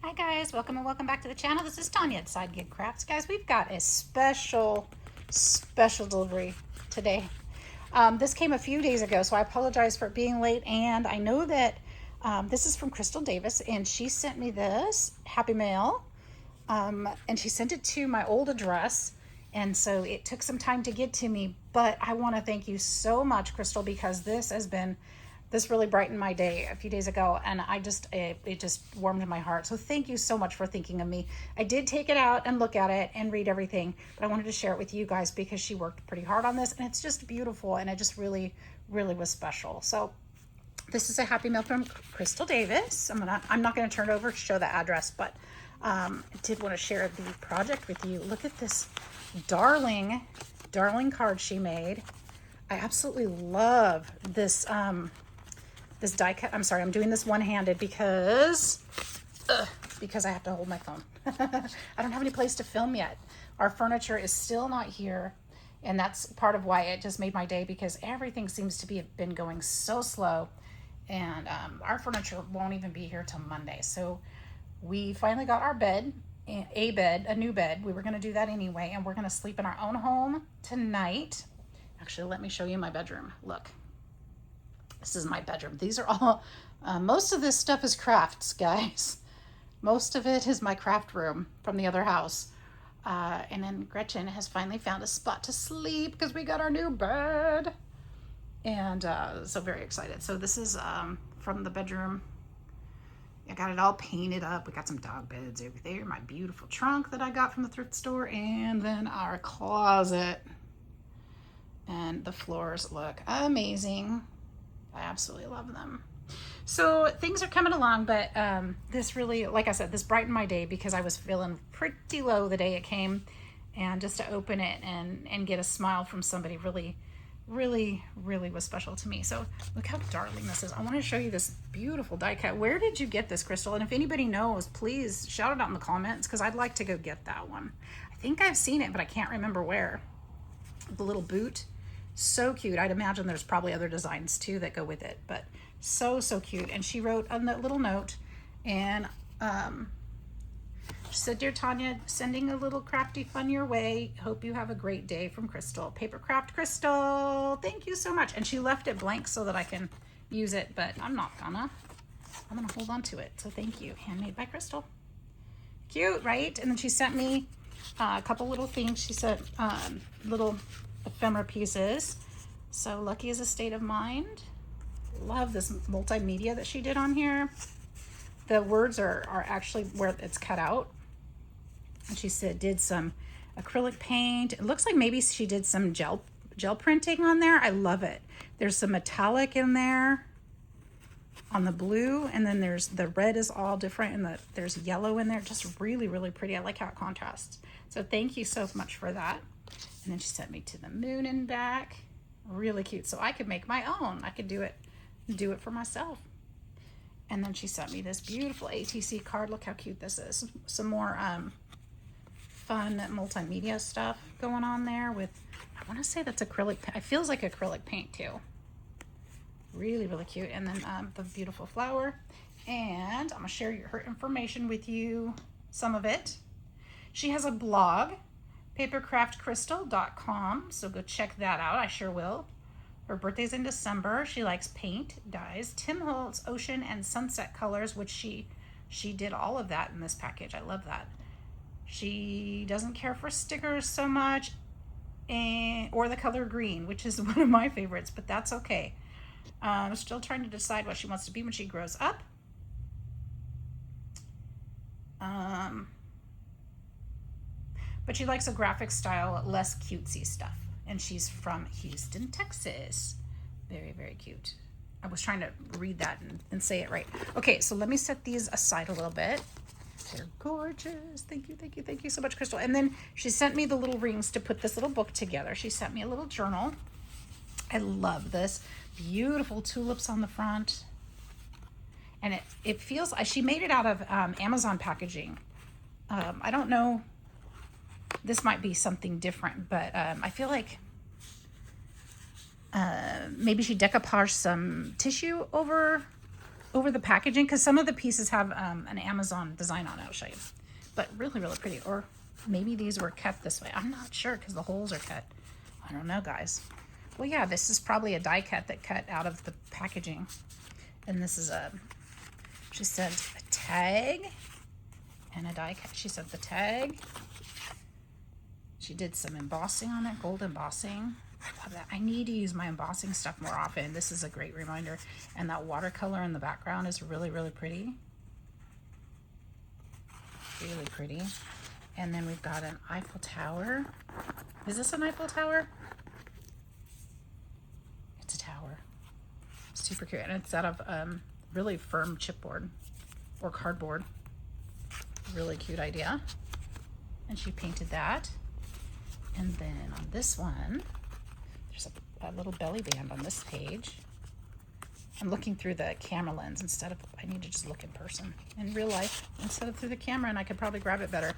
Hi guys, welcome and welcome back to the channel. This is Tanya at Sidegigcrafts. Guys, we've got a special delivery today. This came a few days ago, so I apologize for it being late. And I know that this is from Crystal Davis, and she sent me this Happy Mail, and she sent it to my old address. And so it took some time to get to me, but I want to thank you so much, Crystal, because this really brightened my day a few days ago, and it just warmed my heart. So thank you so much for thinking of me. I did take it out and look at it and read everything, but I wanted to share it with you guys because she worked pretty hard on this, and it's just beautiful, and it just really was special. So this is a Happy Mail from Crystal Davis. I'm not gonna turn it over to show the address, but I did want to share the project with you. Look at this darling card she made. I absolutely love this this die cut. I'm sorry, I'm doing this one-handed because I have to hold my phone. I don't have any place to film yet. Our furniture is still not here, and that's part of why it just made my day, because everything seems to be been going so slow, and our furniture won't even be here till Monday. So we finally got our bed, a new bed. We were going to do that anyway, and we're going to sleep in our own home tonight. Actually, let me show you my bedroom. Look, this is my bedroom. These are all, most of this stuff is crafts, guys. Most of it is my craft room from the other house. And then Gretchen has finally found a spot to sleep because we got our new bed. And so very excited. So this is from the bedroom. I got it all painted up. We got some dog beds over there. My beautiful trunk that I got from the thrift store. And then our closet. And the floors look amazing. I absolutely love them. So things are coming along, but this really, like I said, this brightened my day because I was feeling pretty low the day it came. And just to open it and get a smile from somebody really was special to me. So look how darling this is. I want to show you this beautiful die cut. Where did you get this, Crystal? And if anybody knows, please shout it out in the comments, because I'd like to go get that one. I think I've seen it, but I can't remember where. The little boot, so cute. I'd imagine there's probably other designs too that go with it, but so cute. And she wrote on that little note, and she said, "Dear Tanya, sending a little crafty fun your way. Hope you have a great day, from Crystal. Papercraft Crystal. Thank you so much." And she left it blank so that I can use it, but I'm gonna hold on to it. So thank you. Handmade by Crystal. Cute, right? And then she sent me a couple little things. She sent little ephemera pieces. So lucky is a state of mind. Love this multimedia that she did on here. The words are actually where it's cut out. And she said did some acrylic paint. It looks like maybe she did some gel printing on there. I love it. There's some metallic in there on the blue, and then there's the red is all different, and there's yellow in there. Just really pretty. I like how it contrasts. So thank you so much for that. And then she sent me to the moon and back. Really cute. So I could make my own. I could do it for myself. And then she sent me this beautiful ATC card. Look how cute this is. Some more fun multimedia stuff going on there with, I want to say that's acrylic. It feels like acrylic paint too. Really cute. And then the beautiful flower. And I'm going to share her information with you, some of it. She has a blog, papercraftcrystal.com, so go check that out. I sure will. Her birthday's in December. She likes paint, dyes, Tim Holtz, ocean, and sunset colors, which she did all of that in this package. I love that. She doesn't care for stickers so much, or the color green, which is one of my favorites, but that's okay. Still trying to decide what she wants to be when she grows up. But she likes a graphic style, less cutesy stuff. And she's from Houston, Texas. Very cute. I was trying to read that and say it right. Okay, so let me set these aside a little bit. They're gorgeous. Thank you so much, Crystal. And then she sent me the little rings to put this little book together. She sent me a little journal. I love this. Beautiful tulips on the front. And it feels, she made it out of Amazon packaging. I don't know. This might be something different, but I feel like maybe she decoupaged some tissue over over the packaging because some of the pieces have an Amazon design on it. I'll show you. But really, really pretty. Or maybe these were cut this way. I'm not sure because the holes are cut. I don't know, guys. Well, yeah, this is probably a die cut that cut out of the packaging. And this is she said a tag and a die cut. She said the tag. She did some embossing on it, gold embossing. I love that. I need to use my embossing stuff more often. This is a great reminder. And that watercolor in the background is really, really pretty. Really pretty. And then we've got an Eiffel Tower. Is this an Eiffel Tower? It's a tower. Super cute. And it's out of really firm chipboard or cardboard. Really cute idea. And she painted that. And then on this one, there's a little belly band on this page. I'm looking through the camera lens instead of, I need to just look in person, in real life, instead of through the camera, and I could probably grab it better.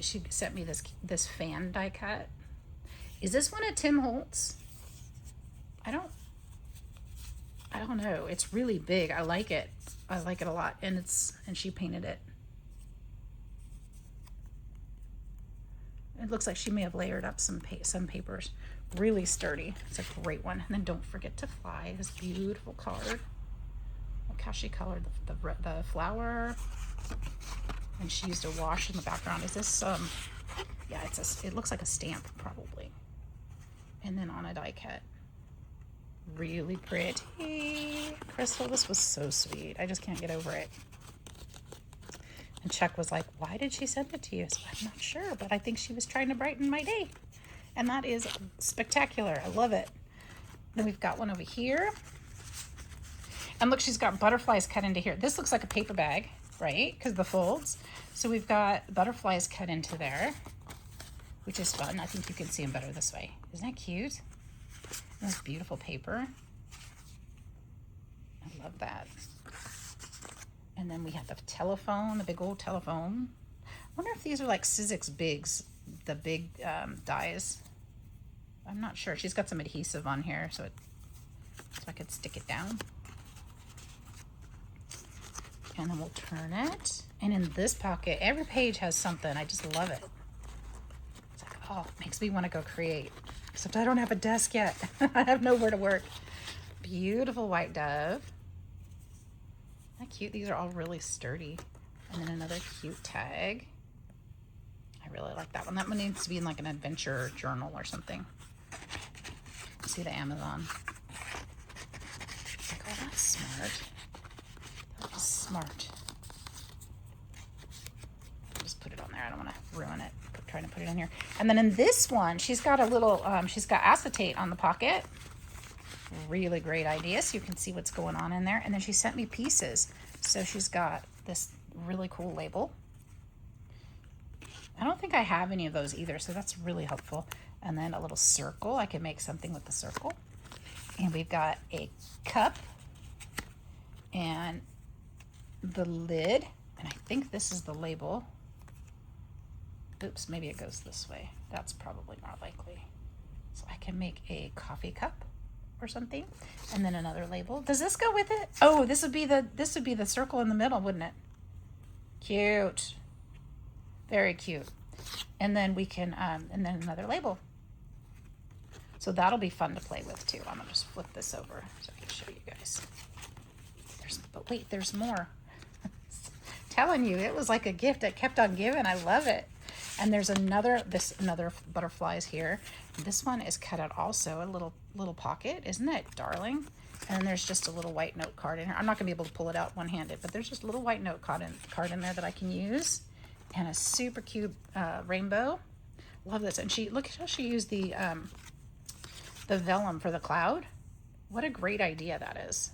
She sent me this fan die cut. Is this one at Tim Holtz? I don't know. It's really big. I like it. I like it a lot. And she painted it. It looks like she may have layered up some papers. Really sturdy. It's a great one. And then Don't Forget to Fly. This beautiful card. Look how she colored the flower. And she used a wash in the background. Is this yeah, it looks like a stamp probably. And then on a die cut. Really pretty. Crystal, this was so sweet. I just can't get over it. And Chuck was like, why did she send it to you? So I'm not sure, but I think she was trying to brighten my day. And that is spectacular. I love it. Then we've got one over here. And look, she's got butterflies cut into here. This looks like a paper bag, right? Because the folds. So we've got butterflies cut into there, which is fun. I think you can see them better this way. Isn't that cute? That's beautiful paper. I love that. And then we have the telephone, the big old telephone. I wonder if these are like Sizzix Bigs, the big dies. I'm not sure. She's got some adhesive on here so I could stick it down. And then we'll turn it. And in this pocket, every page has something. I just love it. It's like, oh, it makes me want to go create. Except I don't have a desk yet. I have nowhere to work. Beautiful white dove. Isn't that cute? These are all really sturdy. And then another cute tag. I really like that one. That one needs to be in like an adventure journal or something. See the Amazon. Like, oh, that's smart. That is smart. I'll just put it on there. I don't want to ruin it. Trying to put it in here. And then in this one, she's got a little, she's got acetate on the pocket. Really great idea. So you can see what's going on in there. And then she sent me pieces. So she's got this really cool label. I don't think I have any of those either. So that's really helpful. And then a little circle. I can make something with the circle. And we've got a cup and the lid. And I think this is the label. Oops, maybe it goes this way. That's probably more likely. So I can make a coffee cup or something. And then another label. Does this go with it? Oh, this would be the circle in the middle, wouldn't it? Cute. Very cute. And then we can, and then another label. So that'll be fun to play with too. I'm gonna just flip this over so I can show you guys. But wait, there's more. Telling you, it was like a gift. It kept on giving. I love it. And there's another butterflies here. This one is cut out also, a little pocket. Isn't it darling? And then there's just a little white note card in here. I'm not gonna be able to pull it out one-handed, but there's just a little white note card in there that I can use. And a super cute rainbow. Love this. And look at how she used the vellum for the cloud. What a great idea that is.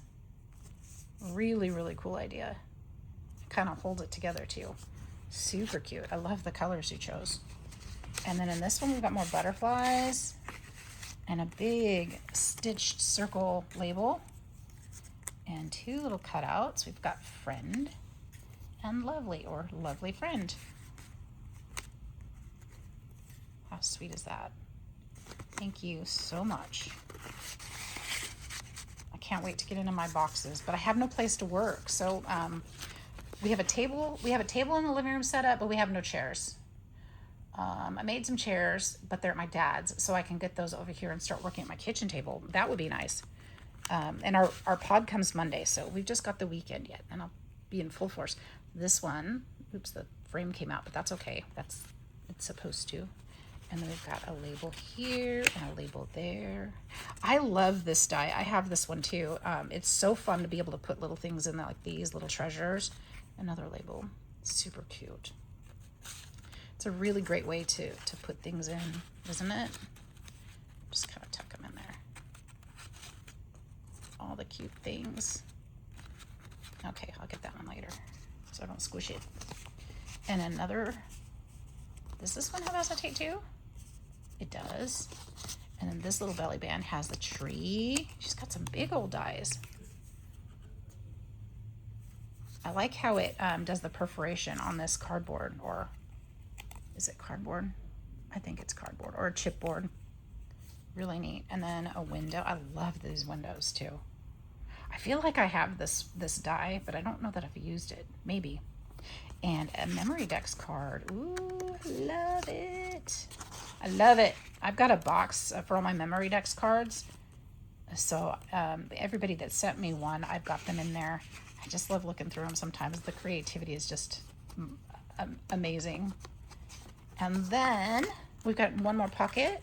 Really, really cool idea. Kind of holds it together too. Super cute. I love the colors you chose. And then in this one, we've got more butterflies and a big stitched circle label and two little cutouts. We've got friend and lovely, or lovely friend. How sweet is that? Thank you so much. I can't wait to get into my boxes, but I have no place to work. So we have a table in the living room set up, but we have no chairs. I made some chairs, but they're at my dad's, so I can get those over here and start working at my kitchen table. That would be nice. And our pod comes Monday, so we've just got the weekend yet, and I'll be in full force. This one, oops, the frame came out, but that's okay. It's supposed to. And then we've got a label here and a label there. I love this die. I have this one too. It's so fun to be able to put little things in there, like these little treasures. Another label, super cute. It's a really great way to put things in, isn't it? Just kind of tuck them in there. All the cute things. Okay, I'll get that one later so I don't squish it. And another, does this one have acetate too? It does. And then this little belly band has the tree. She's got some big old dies. I like how it does the perforation on this cardboard, or is it cardboard? I think it's cardboard, or a chipboard. Really neat. And then a window. I love these windows too. I feel like I have this die, but I don't know that I've used it. Maybe. And a memory decks card. Ooh, love it. I love it. I've got a box for all my memory decks cards. So everybody that sent me one, I've got them in there. I just love looking through them sometimes. The creativity is just amazing. And then we've got one more pocket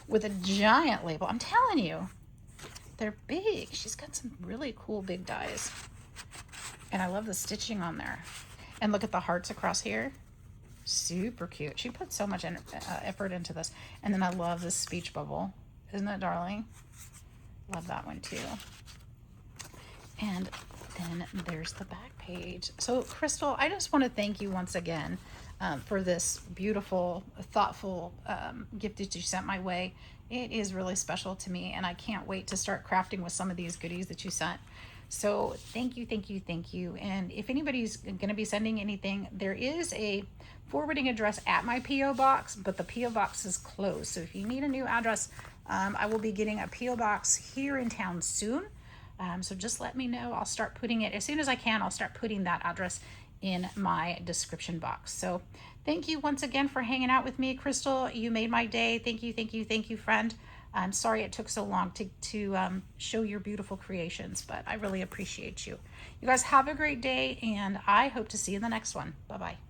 with a giant label. I'm telling you, they're big. She's got some really cool big dies. And I love the stitching on there. And look at the hearts across here. Super cute. She put so much effort into this. And then I love this speech bubble. Isn't that darling? Love that one too. And then there's the back page. So Crystal, I just want to thank you once again for this beautiful, thoughtful gift that you sent my way. It is really special to me, and I can't wait to start crafting with some of these goodies that you sent. So thank you, thank you, thank you. And if anybody's going to be sending anything, there is a forwarding address at my P.O. box, but the P.O. box is closed. So if you need a new address, I will be getting a P.O. box here in town soon. So just let me know. I'll start putting it, as soon as I can, I'll start putting that address in my description box. So thank you once again for hanging out with me, Crystal. You made my day. Thank you, thank you, thank you, friend. I'm sorry it took so long to show your beautiful creations, but I really appreciate you. You guys have a great day, and I hope to see you in the next one. Bye-bye.